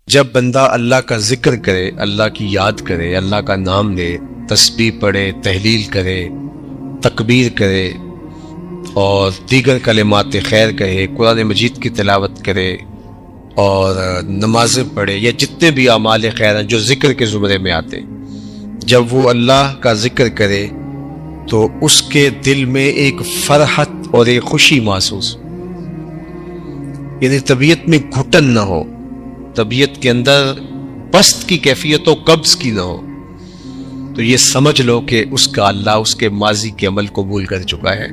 جب بندہ اللہ کا ذکر کرے، اللہ کی یاد کرے، اللہ کا نام لے، تسبیح پڑھے، تحلیل کرے، تکبیر کرے اور دیگر کلمات خیر کہے، قرآن مجید کی تلاوت کرے اور نمازیں پڑھے یا جتنے بھی اعمال خیر ہیں جو ذکر کے زمرے میں آتے، جب وہ اللہ کا ذکر کرے تو اس کے دل میں ایک فرحت اور ایک خوشی محسوس، یعنی طبیعت میں گھٹن نہ ہو، طبیعت کے اندر پست کی کیفیت و قبض کی نہ ہو، تو یہ سمجھ لو کہ اس کا اللہ اس کے ماضی کے عمل قبول کر چکا ہے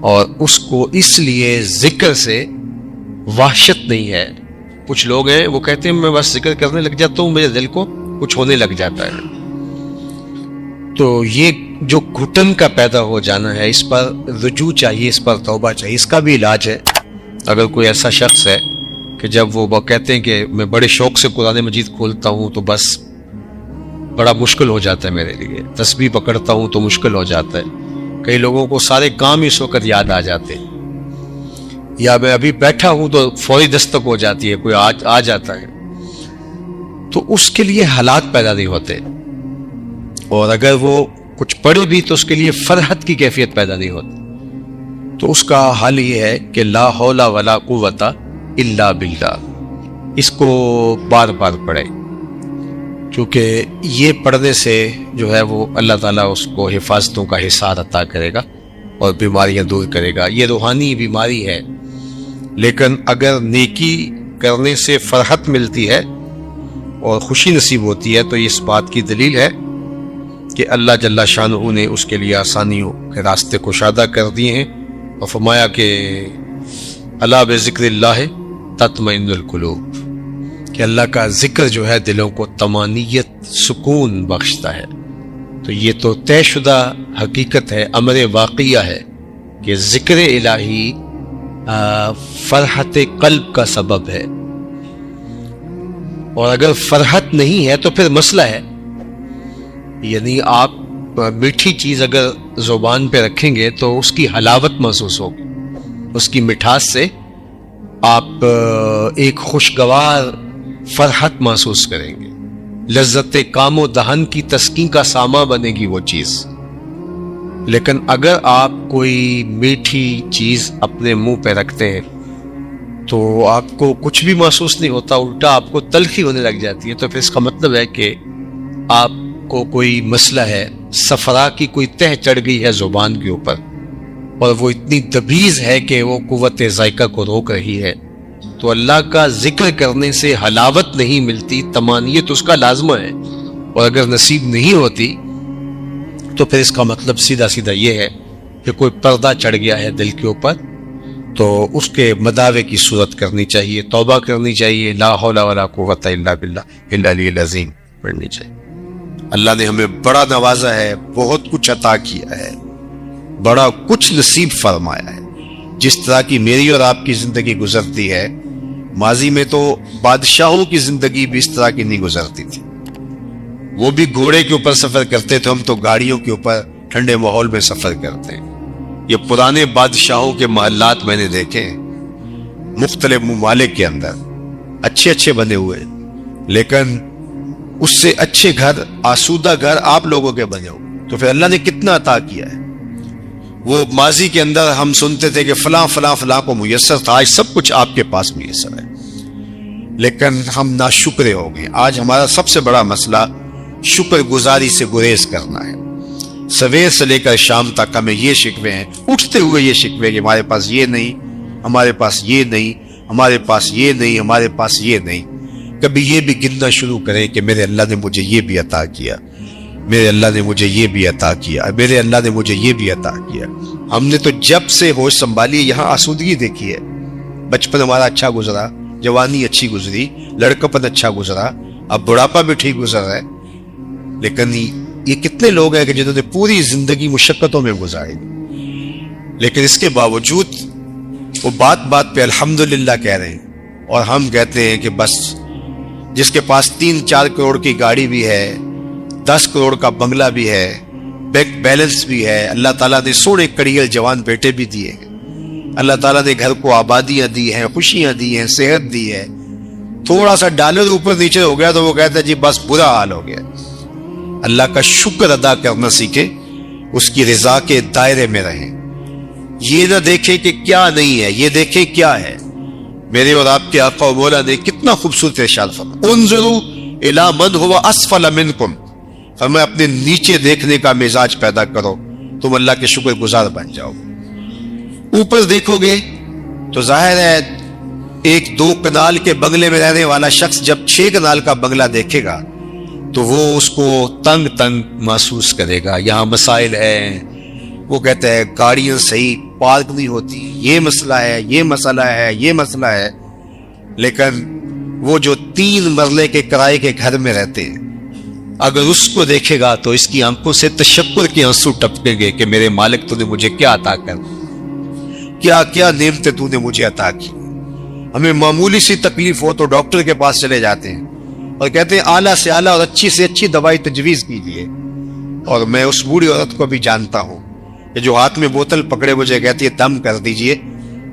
اور اس کو اس لیے ذکر سے وحشت نہیں ہے۔ کچھ لوگ ہیں وہ کہتے ہیں میں بس ذکر کرنے لگ جاتا ہوں میرے دل کو کچھ ہونے لگ جاتا ہے، تو یہ جو گھٹن کا پیدا ہو جانا ہے اس پر رجوع چاہیے، اس پر توبہ چاہیے۔ اس کا بھی علاج ہے۔ اگر کوئی ایسا شخص ہے کہ جب وہ کہتے ہیں کہ میں بڑے شوق سے قرآن مجید کھولتا ہوں تو بس بڑا مشکل ہو جاتا ہے میرے لیے، تسبیح پکڑتا ہوں تو مشکل ہو جاتا ہے، کئی لوگوں کو سارے کام اس وقت یاد آ جاتے ہیں، یا میں ابھی بیٹھا ہوں تو فوری دستک ہو جاتی ہے، کوئی آ جاتا ہے، تو اس کے لیے حالات پیدا نہیں ہوتے، اور اگر وہ کچھ پڑھے بھی تو اس کے لیے فرحت کی کیفیت پیدا نہیں ہوتی۔ تو اس کا حل یہ ہے کہ لا حول ولا قوت الا باللہ، اس کو بار بار پڑھے، کیونکہ یہ پڑھنے سے جو ہے وہ اللہ تعالیٰ اس کو حفاظتوں کا حصار عطا کرے گا اور بیماریاں دور کرے گا۔ یہ روحانی بیماری ہے، لیکن اگر نیکی کرنے سے فرحت ملتی ہے اور خوشی نصیب ہوتی ہے تو یہ اس بات کی دلیل ہے کہ اللہ جل شانہ نے اس کے لیے آسانیوں کے راستے کشادہ کر دیے ہیں، اور فرمایا کہ الا بذکر اللہ تطمئن القلوب، کہ اللہ کا ذکر جو ہے دلوں کو طمانینت، سکون بخشتا ہے۔ تو یہ تو طے شدہ حقیقت ہے، امر واقعہ ہے کہ ذکر الہی فرحت قلب کا سبب ہے، اور اگر فرحت نہیں ہے تو پھر مسئلہ ہے، یعنی آپ میٹھی چیز اگر زبان پہ رکھیں گے تو اس کی حلاوت محسوس ہوگی، اس کی مٹھاس سے آپ ایک خوشگوار فرحت محسوس کریں گے، لذت کام و دہن کی تسکین کا سامان بنے گی وہ چیز۔ لیکن اگر آپ کوئی میٹھی چیز اپنے منہ پہ رکھتے ہیں تو آپ کو کچھ بھی محسوس نہیں ہوتا، الٹا آپ کو تلخی ہونے لگ جاتی ہے، تو پھر اس کا مطلب ہے کہ آپ کو کوئی مسئلہ ہے، صفرا کی کوئی تہ چڑھ گئی ہے زبان کے اوپر، اور وہ اتنی دبیز ہے کہ وہ قوت ذائقہ کو روک رہی ہے۔ تو اللہ کا ذکر کرنے سے حلاوت نہیں ملتی، طمانینت اس کا لازمہ ہے، اور اگر نصیب نہیں ہوتی تو پھر اس کا مطلب سیدھا سیدھا یہ ہے کہ کوئی پردہ چڑھ گیا ہے دل کے اوپر، تو اس کے مداوے کی صورت کرنی چاہیے، توبہ کرنی چاہیے، لا حول ولا قوت الا باللہ العلی العظیم پڑھنی چاہیے۔ اللہ نے ہمیں بڑا نوازا ہے، بہت کچھ عطا کیا ہے، بڑا کچھ نصیب فرمایا ہے۔ جس طرح کی میری اور آپ کی زندگی گزرتی ہے، ماضی میں تو بادشاہوں کی زندگی بھی اس طرح کی نہیں گزرتی تھی، وہ بھی گھوڑے کے اوپر سفر کرتے تھے، ہم تو گاڑیوں کے اوپر ٹھنڈے ماحول میں سفر کرتے ہیں۔ یہ پرانے بادشاہوں کے محلات میں نے دیکھے مختلف ممالک کے اندر، اچھے اچھے بنے ہوئے، لیکن اس سے اچھے گھر، آسودہ گھر آپ لوگوں کے بنے ہوئے، تو پھر اللہ نے کتنا عطا کیا ہے۔ وہ ماضی کے اندر ہم سنتے تھے کہ فلاں فلاں فلاں کو میسر تھا، آج سب کچھ آپ کے پاس میسر ہے، لیکن ہم ناشکرے ہو گئے۔ آج ہمارا سب سے بڑا مسئلہ شکر گزاری سے گریز کرنا ہے۔ سویر سے لے کر شام تک ہمیں یہ شکوے ہیں، اٹھتے ہوئے یہ شکوے کہ ہمارے پاس یہ نہیں، ہمارے پاس یہ نہیں، ہمارے پاس یہ نہیں، ہمارے پاس یہ نہیں۔ کبھی یہ بھی گننا شروع کریں کہ میرے اللہ نے مجھے یہ بھی عطا کیا، میرے اللہ نے مجھے یہ بھی عطا کیا، میرے اللہ نے مجھے یہ بھی عطا کیا۔ ہم نے تو جب سے ہوش سنبھالی یہاں آسودگی دیکھی ہے، بچپن ہمارا اچھا گزرا، جوانی اچھی گزری، لڑکپن اچھا گزرا، اب بڑھاپا بھی ٹھیک گزر رہا ہے، لیکن یہ کتنے لوگ ہیں کہ جنہوں نے پوری زندگی مشقتوں میں گزاری، لیکن اس کے باوجود وہ بات بات پہ الحمدللہ کہہ رہے ہیں، اور ہم کہتے ہیں کہ بس جس کے پاس 3-4 کروڑ کی گاڑی بھی ہے، 10 کروڑ کا بنگلہ بھی ہے، بینک بیلنس بھی ہے، اللہ تعالیٰ نے سونے کڑیل جوان بیٹے بھی دیے ہیں، اللہ تعالیٰ نے گھر کو آبادیاں دی ہیں، خوشیاں دی ہیں، صحت دی ہے، تھوڑا سا ڈالر اوپر نیچے ہو گیا تو وہ کہتا ہے جی بس برا حال ہو گیا. اللہ کا شکر ادا کرنا سیکھیں, اس کی رضا کے دائرے میں رہیں. یہ نہ دیکھیں کہ کیا نہیں ہے, یہ دیکھیں کیا ہے. میرے اور آپ کے آقا و مولا نے کتنا خوبصورت ارشاد فرمایا, انظروا الی من هو اسفل منکم, فرمایا اپنے نیچے دیکھنے کا مزاج پیدا کرو, تم اللہ کے شکر گزار بن جاؤ. اوپر دیکھو گے تو ظاہر ہے ایک 2 کنال کے بنگلے میں رہنے والا شخص جب 6 کنال کا بنگلہ دیکھے گا تو وہ اس کو تنگ محسوس کرے گا. یہاں مسائل ہیں, وہ کہتا ہے گاڑیاں صحیح پارک نہیں ہوتی, یہ مسئلہ ہے, یہ مسئلہ ہے, یہ مسئلہ ہے. لیکن وہ جو 3 مرلے کے کرائے کے گھر میں رہتے ہیں, اگر اس کو دیکھے گا تو اس کی آنکھوں سے تشکر کے آنسو ٹپکیں گے کہ میرے مالک تو نے مجھے کیا عطا کر, کیا کیا نعمتیں تو نے مجھے عطا کی. ہمیں معمولی سی تکلیف ہو تو ڈاکٹر کے پاس چلے جاتے ہیں اور کہتے ہیں اعلیٰ سے اعلیٰ اور اچھی سے اچھی دوائی تجویز کیجیے. اور میں اس بوڑھی عورت کو بھی جانتا ہوں کہ جو ہاتھ میں بوتل پکڑے مجھے کہتی ہے دم کر دیجئے,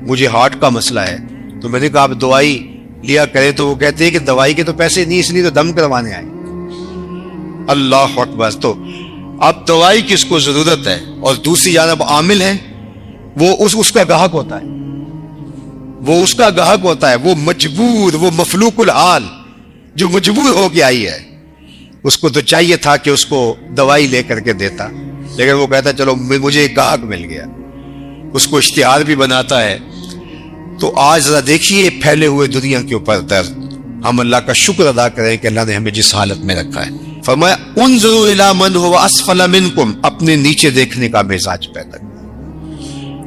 مجھے ہارٹ کا مسئلہ ہے. تو میں نے کہا آپ دوائی لیا کریں, تو وہ کہتے ہیں کہ دوائی کے تو پیسے نہیں, اس لیے تو دم کروانے آئے. اللہ اکبر. تو اب دوائی کس کو ضرورت ہے, اور دوسری جانب عامل ہے وہ اس کا گاہک ہوتا ہے, وہ اس کا گاہک ہوتا ہے, وہ مجبور, وہ مفلوق الحال جو مجبور ہو کے آئی ہے. اس کو تو چاہیے تھا کہ اس کو دوائی لے کر کے دیتا, لیکن وہ کہتا چلو مجھے ایک گاہک مل گیا, اس کو اشتہار بھی بناتا ہے. تو آج ذرا دیکھیے پھیلے ہوئے دنیا کے اوپر درد, ہم اللہ کا شکر ادا کریں کہ اللہ نے ہمیں جس حالت میں رکھا ہے. فرمایا انظروا الی من هو اسفل منکم, اپنے نیچے دیکھنے کا مزاج پیدا کرو.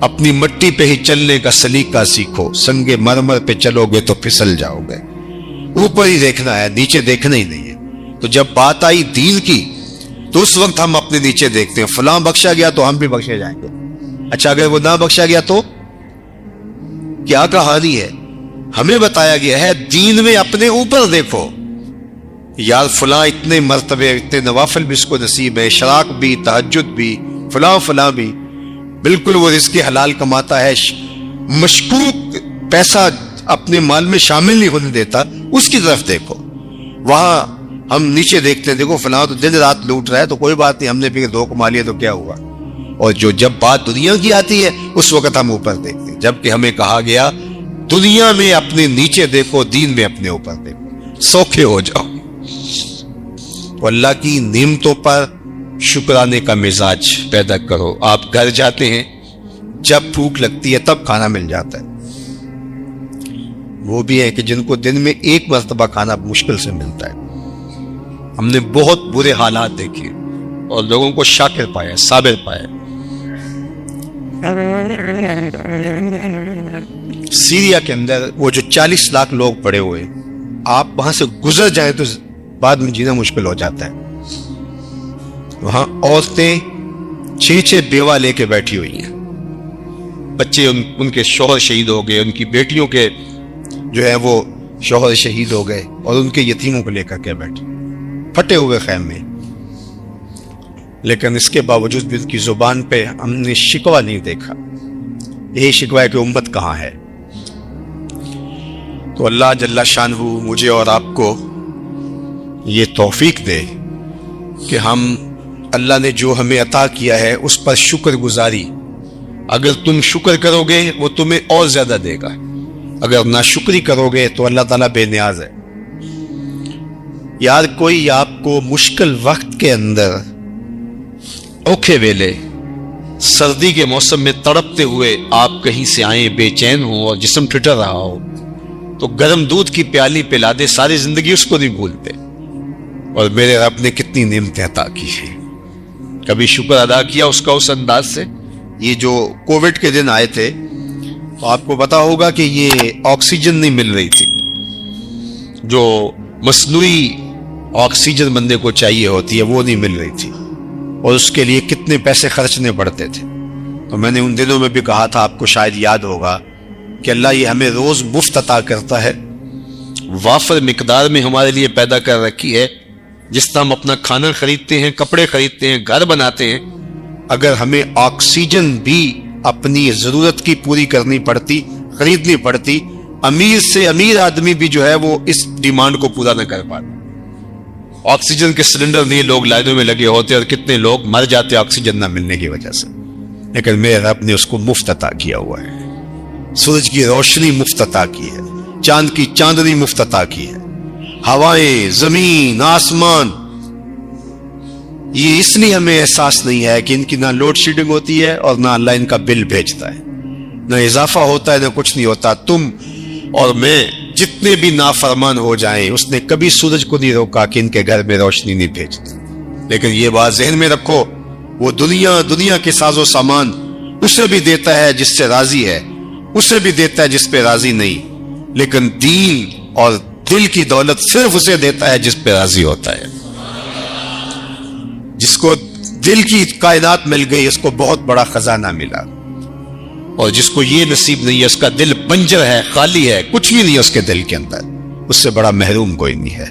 اپنی مٹی پہ ہی چلنے کا سلیقہ سیکھو, سنگ مرمر پہ چلو گے تو پھسل جاؤ گے. اوپر ہی دیکھنا ہے, نیچے دیکھنا ہی نہیں ہے. تو جب بات آئی دین کی تو اس وقت ہم اپنے نیچے دیکھتے ہیں, فلاں بخشا گیا تو ہم بھی بخشے جائیں گے. اچھا اگر وہ نہ بخشا گیا تو کیا کہانی ہے؟ ہمیں بتایا گیا ہے دین میں اپنے اوپر دیکھو, یار فلاں اتنے مرتبے, اتنے نوافل بھی اس کو نصیب ہے, اشراق بھی, تہجد بھی, فلاں فلاں بھی, بالکل وہ رزق حلال کماتا ہے, مشکوک پیسہ اپنے مال میں شامل نہیں ہونے دیتا, اس کی طرف دیکھو. وہاں ہم نیچے دیکھتے ہیں, دیکھو فلاں تو دن رات لوٹ رہا ہے, تو کوئی بات نہیں, ہم نے پھر 2 کما لیا تو کیا ہوا. اور جب بات دنیا کی آتی ہے اس وقت ہم اوپر دیکھتے ہیں, جبکہ ہمیں کہا گیا دنیا میں اپنے نیچے دیکھو, دین میں اپنے اوپر دیکھو, سوکھے ہو جاؤ. تو اللہ کی نعمتوں پر شکرانے کا مزاج پیدا کرو. آپ گھر جاتے ہیں, جب بھوک لگتی ہے تب کھانا مل جاتا ہے. وہ بھی ہے کہ جن کو دن میں 1 مرتبہ کھانا مشکل سے ملتا ہے. ہم نے بہت برے حالات دیکھے اور لوگوں کو شاکر پایا, صابر پایا. سیریا کے اندر وہ جو 40 لاکھ لوگ پڑے ہوئے, آپ وہاں سے گزر جائیں تو بعد میں جینا مشکل ہو جاتا ہے. وہاں عورتیں 6 بیوہ لے کے بیٹھی ہوئی ہیں, بچے ان کے شوہر شہید ہو گئے, ان کی بیٹیوں کے جو ہے وہ شوہر شہید ہو گئے, اور ان کے یتیموں کو لے کر کے بیٹھے پھٹے ہوئے خیمے. لیکن اس کے باوجود بھی ان کی زبان پہ ہم نے شکوہ نہیں دیکھا. یہی شکوہ ہے کہ امت کہاں ہے. تو اللہ جل شانہ مجھے اور آپ کو یہ توفیق دے کہ ہم اللہ نے جو ہمیں عطا کیا ہے اس پر شکر گزاری, اگر تم شکر کرو گے وہ تمہیں اور زیادہ دے گا, اگر ناشکری کرو گے تو اللہ تعالیٰ بے نیاز ہے. یار کوئی آپ کو مشکل وقت کے اندر, اوکھے ویلے, سردی کے موسم میں تڑپتے ہوئے آپ کہیں سے آئیں, بے چین ہو اور جسم ٹھٹر رہا ہو, تو گرم دودھ کی پیالی پلا دے, ساری زندگی اس کو نہیں بھولتے. اور میرے رب نے کتنی نعمتیں عطا کی ہیں, کبھی شکر ادا کیا اس کا اس انداز سے. یہ جو کووڈ کے دن آئے تھے تو آپ کو پتا ہوگا کہ یہ آکسیجن نہیں مل رہی تھی, جو مصنوعی آکسیجن بندے کو چاہیے ہوتی ہے وہ نہیں مل رہی تھی, اور اس کے لیے کتنے پیسے خرچنے پڑتے تھے. تو میں نے ان دنوں میں بھی کہا تھا, آپ کو شاید یاد ہوگا, کہ اللہ یہ ہمیں روز مفت عطا کرتا ہے, وافر مقدار میں ہمارے لیے پیدا کر رکھی ہے. جس طرح ہم اپنا کھانا خریدتے ہیں, کپڑے خریدتے ہیں, گھر بناتے ہیں, اگر ہمیں آکسیجن بھی اپنی ضرورت کی پوری کرنی پڑتی, خریدنی پڑتی, امیر سے امیر آدمی بھی جو ہے وہ اس ڈیمانڈ کو پورا نہ کر پاتا. آکسیجن کے سلنڈر نہیں لوگ لائنوں میں لگے ہوتے اور کتنے لوگ مر جاتے آکسیجن نہ ملنے کی وجہ سے, لیکن میرے رب نے اس کو مفت عطا کیا ہوا ہے. سورج کی روشنی مفت عطا کی ہے, چاند کی چاندنی مفت عطا کی ہے, ہوائیں, زمین, آسمان. یہ اس لیے ہمیں احساس نہیں ہے کہ ان کی نہ لوڈ شیڈنگ ہوتی ہے اور نہ اللہ ان کا بل بھیجتا ہے, نہ اضافہ ہوتا ہے, نہ کچھ نہیں ہوتا. تم اور میں جتنے بھی نافرمان ہو جائیں, اس نے کبھی سورج کو نہیں روکا کہ ان کے گھر میں روشنی نہیں بھیجتا. لیکن یہ بات ذہن میں رکھو, وہ دنیا کے ساز و سامان اسے بھی دیتا ہے جس سے راضی ہے, اسے بھی دیتا ہے جس پہ راضی نہیں, لیکن دین اور دل کی دولت صرف اسے دیتا ہے جس پہ راضی ہوتا ہے. جس کو دل کی کائنات مل گئی اس کو بہت بڑا خزانہ ملا, اور جس کو یہ نصیب نہیں ہے, اس کا دل بنجر ہے, خالی ہے, کچھ بھی نہیں ہے اس کے دل کے اندر, اس سے بڑا محروم کوئی نہیں ہے.